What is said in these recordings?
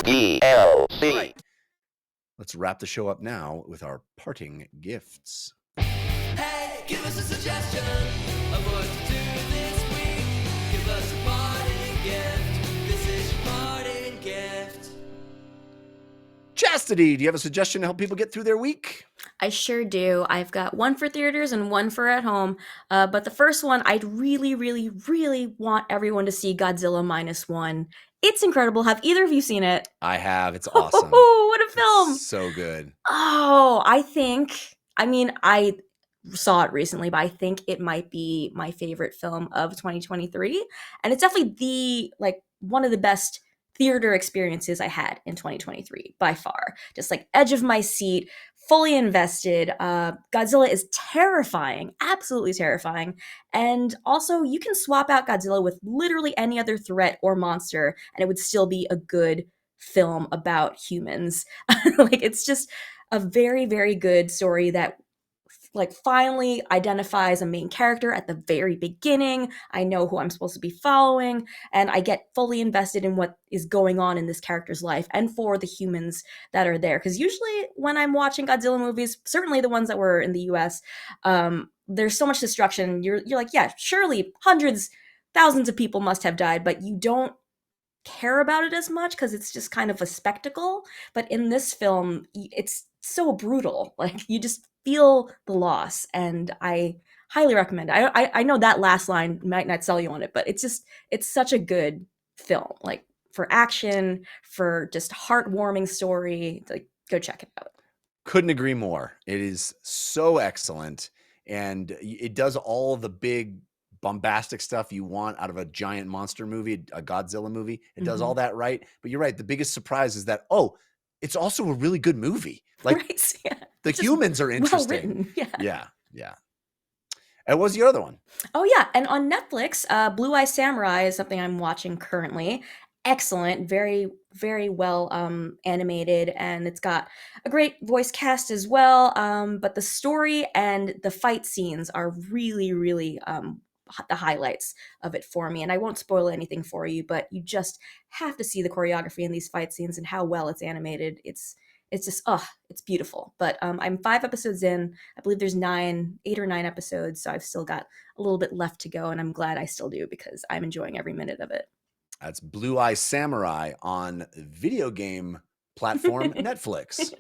DLC. Right. Let's wrap the show up now with our parting gifts. Hey, give us a suggestion of what to do this week. Give us a parting gift. This is your parting gift. Chastity, do you have a suggestion to help people get through their week? I sure do. I've got one for theaters and one for at home. But the first one, I'd really, really, really want everyone to see Godzilla -1. It's incredible. Have either of you seen it? I have. It's awesome. Oh, what a film! It's so good. Oh, I saw it recently, but I think it might be my favorite film of 2023. And it's definitely one of the best theater experiences I had in 2023 by far. Just like edge of my seat, fully invested. Godzilla is terrifying, absolutely terrifying. And also, you can swap out Godzilla with literally any other threat or monster, and it would still be a good film about humans. It's just a very, very good story that finally identifies a main character at the very beginning. I know who I'm supposed to be following, and I get fully invested in what is going on in this character's life and for the humans that are there. Because usually when I'm watching Godzilla movies, certainly the ones that were in the US, there's so much destruction. You're like, yeah, surely hundreds, thousands of people must have died, but you don't care about it as much because it's just kind of a spectacle. But in this film, it's so brutal. You just feel the loss, and I highly recommend it. I know that last line might not sell you on it, but it's such a good film. For action, for just heartwarming story. Go check it out. Couldn't agree more. It is so excellent, and it does all the big bombastic stuff you want out of a giant monster movie, a Godzilla movie. It does all that right. But you're right. The biggest surprise is that, it's also a really good movie. Right, yeah. The humans are interesting. Well written. Yeah. And what's the other one? Oh, yeah. And on Netflix, Blue Eye Samurai is something I'm watching currently. Excellent. Very, very well animated. And it's got a great voice cast as well. But the story and the fight scenes are really, really the highlights of it for me. And I won't spoil anything for you, but you just have to see the choreography in these fight scenes and how well it's animated. It's just, it's beautiful. But I'm 5 episodes in. I believe there's 8 or 9 episodes. So I've still got a little bit left to go. And I'm glad I still do because I'm enjoying every minute of it. That's Blue Eye Samurai on video game platform Netflix.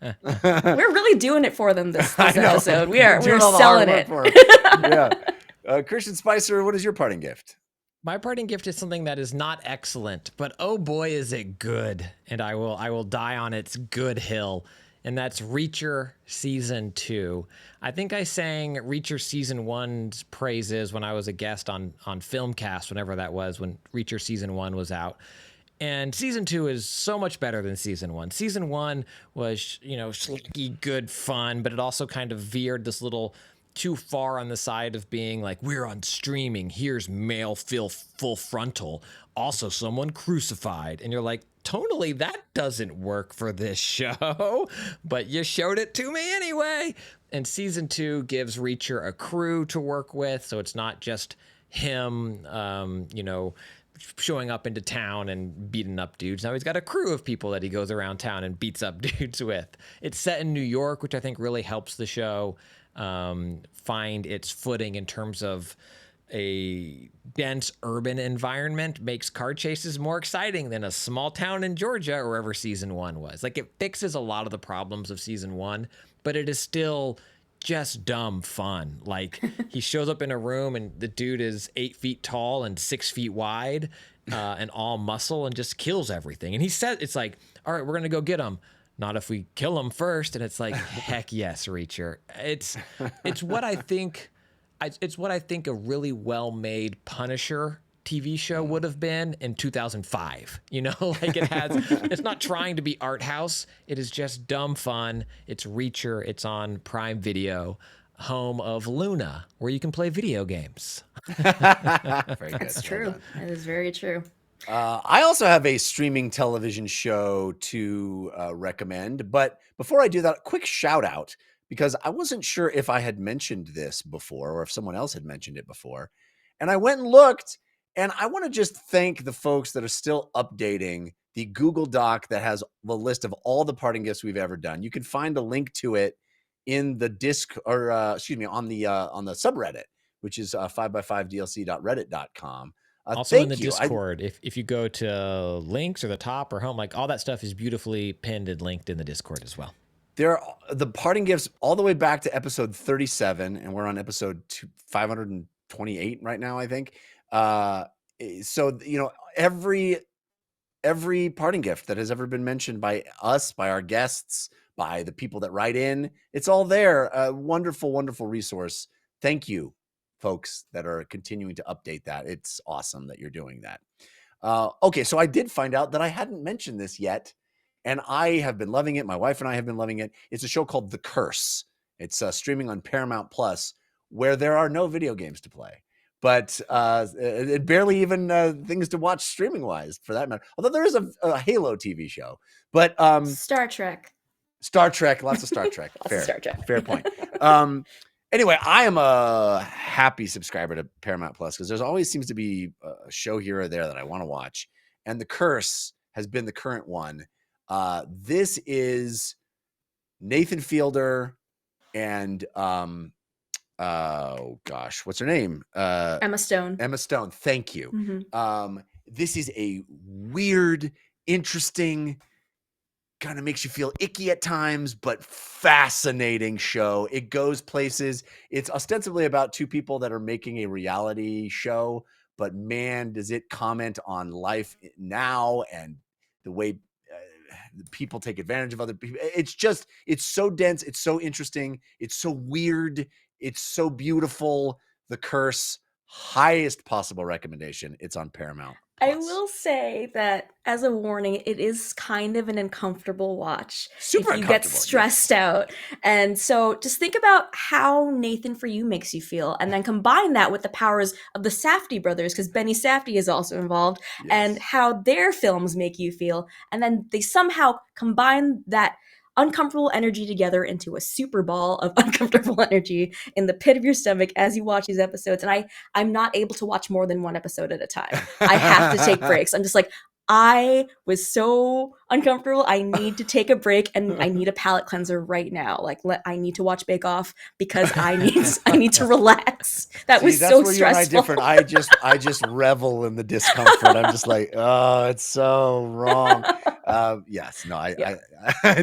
We're really doing it for them this episode. We're selling it. Yeah. Christian Spicer, what is your parting gift? My parting gift is something that is not excellent, but oh boy, is it good. And I will die on its good hill. And that's Reacher Season 2. I think I sang Reacher Season 1's praises when I was a guest on Filmcast, whenever that was, when Reacher Season 1 was out. And Season 2 is so much better than Season 1. Season 1 was, schlocky, good fun, but it also kind of veered this little too far on the side of being like, we're on streaming, here's male full frontal, also someone crucified. And you're like, tonally, that doesn't work for this show, but you showed it to me anyway. And Season 2 gives Reacher a crew to work with, so it's not just him, showing up into town and beating up dudes. Now he's got a crew of people that he goes around town and beats up dudes with. It's set in New York, which I think really helps the show find its footing in terms of a dense urban environment. Makes car chases more exciting than a small town in Georgia or wherever Season 1 was. It fixes a lot of the problems of Season 1, but it is still just dumb fun. He shows up in a room and the dude is 8 feet tall and 6 feet wide and all muscle and just kills everything. And he said, it's like, all right, we're going to go get him. Not if we kill him first. And it's like, heck yes, Reacher. It's what I think a really well-made Punisher TV show would have been in 2005. It's not trying to be art house. It is just dumb fun. It's Reacher. It's on Prime Video, home of Luna, where you can play video games. Very good. That's true. That is very true. I also have a streaming television show to recommend, but before I do that, quick shout out, because I wasn't sure if I had mentioned this before or if someone else had mentioned it before. And I went and looked, and I want to just thank the folks that are still updating the Google Doc that has the list of all the parting gifts we've ever done. You can find a link to it in the on the subreddit, which is 5x5dlc.reddit.com. Also in the Thank you. Discord, if you go to links or the top or home, like all that stuff is beautifully pinned and linked in the Discord as well. There are the parting gifts all the way back to episode 37, and we're on episode 528 right now, I think. So every parting gift that has ever been mentioned by us, by our guests, by the people that write in, it's all there. A wonderful, wonderful resource. Thank you, folks that are continuing to update that. It's awesome that you're doing that. Okay, so I did find out that I hadn't mentioned this yet, and I have been loving it. My wife and I have been loving it. It's a show called The Curse. It's streaming on Paramount Plus, where there are no video games to play, but it barely even things to watch streaming wise, for that matter. Although there is a Halo TV show, but Star Trek. Lots of Star Trek. Lots of Star Trek. Fair point. Anyway, I am a happy subscriber to Paramount Plus because there's always seems to be a show here or there that I want to watch, and The Curse has been the current one. This is Nathan Fielder and oh gosh, what's her name? Emma Stone. Emma Stone. Thank you. This is a weird, interesting, kind of makes you feel icky at times, but fascinating show. It goes places. It's ostensibly about two people that are making a reality show, but man, does it comment on life now and the way people take advantage of other people. It's so dense. It's so interesting. It's so weird. It's so beautiful. The Curse, highest possible recommendation. It's on Paramount Plus. I will say that as a warning, it is kind of an uncomfortable watch. Super if you get uncomfortable, stressed out. And so just think about how Nathan For You makes you feel, and then combine that with the powers of the Safdie brothers, because Benny Safdie is also involved, and how their films make you feel. And then they somehow combine that uncomfortable energy together into a super ball of uncomfortable energy in the pit of your stomach as you watch these episodes. And I'm not able to watch more than one episode at a time. I have to take breaks. I'm just like, I was so uncomfortable. I need to take a break, and I need a palate cleanser right now. Like, I need to watch Bake Off because I need to relax. That was that's so where stressful. You and I different. I just revel in the discomfort. I'm just like, oh, it's so wrong. Yes, no, I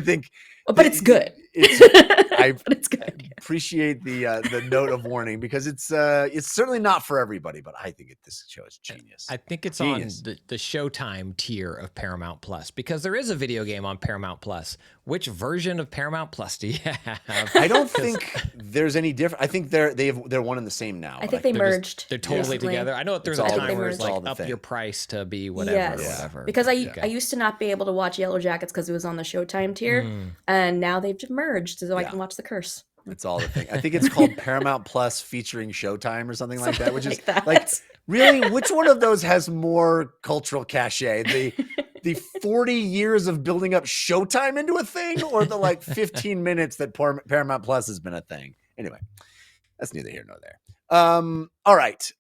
think, but it's good. But it's good. Appreciate the note of warning because it's certainly not for everybody, but I think this show is genius. I think it's genius. on the Showtime tier of Paramount Plus because there is a video game on Paramount Plus. Which version of Paramount Plus do you have? I don't think there's any different. I think they're one and the same now. I think they merged. They're totally together. I know that there's a time where it's like up your price to be whatever. Yes. Whatever. Because I used to not be able to watch Yellow Jackets because it was on the Showtime tier, and now they've merged so I can watch The Curse. It's all the thing. I think it's called Paramount Plus featuring Showtime or something like that, which is like really, which one of those has more cultural cachet? The 40 years of building up Showtime into a thing, or the 15 minutes that Paramount Plus has been a thing? Anyway, that's neither here nor there. All right.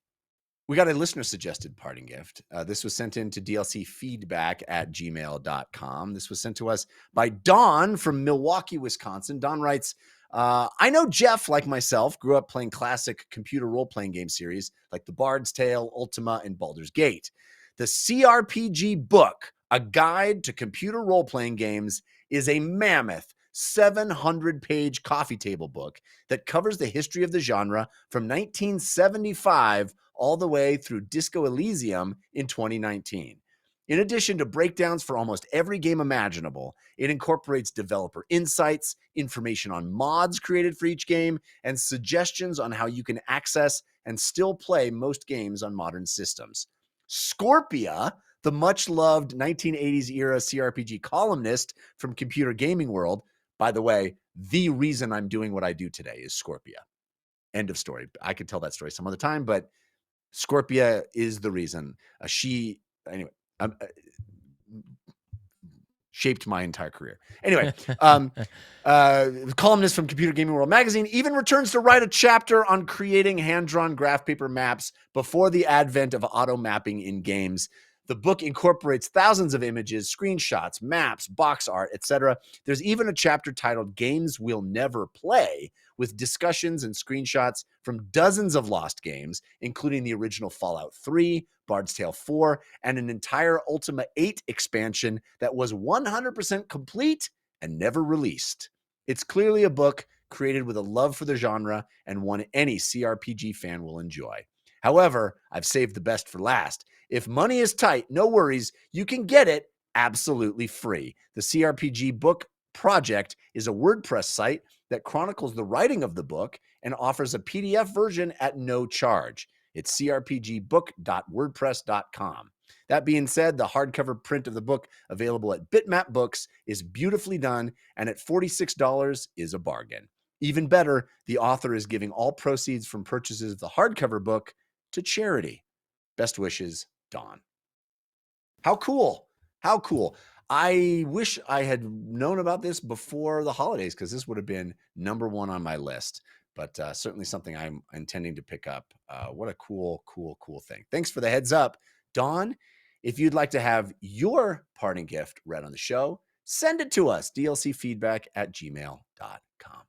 We got a listener suggested parting gift. This was sent in to dlcfeedback@gmail.com. This was sent to us by Dawn from Milwaukee, Wisconsin. Dawn writes, I know Jeff, like myself, grew up playing classic computer role-playing game series like The Bard's Tale, Ultima, and Baldur's Gate. The CRPG book, A Guide to Computer Role-Playing Games, is a mammoth 700-page coffee table book that covers the history of the genre from 1975 all the way through Disco Elysium in 2019. In addition to breakdowns for almost every game imaginable, it incorporates developer insights, information on mods created for each game, and suggestions on how you can access and still play most games on modern systems. Scorpia, the much-loved 1980s era CRPG columnist from Computer Gaming World, by the way, the reason I'm doing what I do today is Scorpia. End of story. I could tell that story some other time, but Scorpia is the reason. Shaped my entire career. Anyway, columnist from Computer Gaming World magazine even returns to write a chapter on creating hand-drawn graph paper maps before the advent of auto mapping in games. The book incorporates thousands of images, screenshots, maps, box art, etc. There's even a chapter titled Games We'll Never Play, with discussions and screenshots from dozens of lost games, including the original Fallout 3, Bard's Tale 4, and an entire Ultima 8 expansion that was 100% complete and never released. It's clearly a book created with a love for the genre and one any CRPG fan will enjoy. However, I've saved the best for last. If money is tight, no worries, you can get it absolutely free. The CRPG Book Project is a WordPress site that chronicles the writing of the book and offers a PDF version at no charge. It's crpgbook.wordpress.com. That being said, the hardcover print of the book available at Bitmap Books is beautifully done, and at $46 is a bargain. Even better, the author is giving all proceeds from purchases of the hardcover book to charity. Best wishes, Dawn. How cool. How cool. I wish I had known about this before the holidays, because this would have been number one on my list. But certainly something I'm intending to pick up. What a cool thing. Thanks for the heads up, Dawn. If you'd like to have your parting gift read on the show, send it to us, dlcfeedback@gmail.com.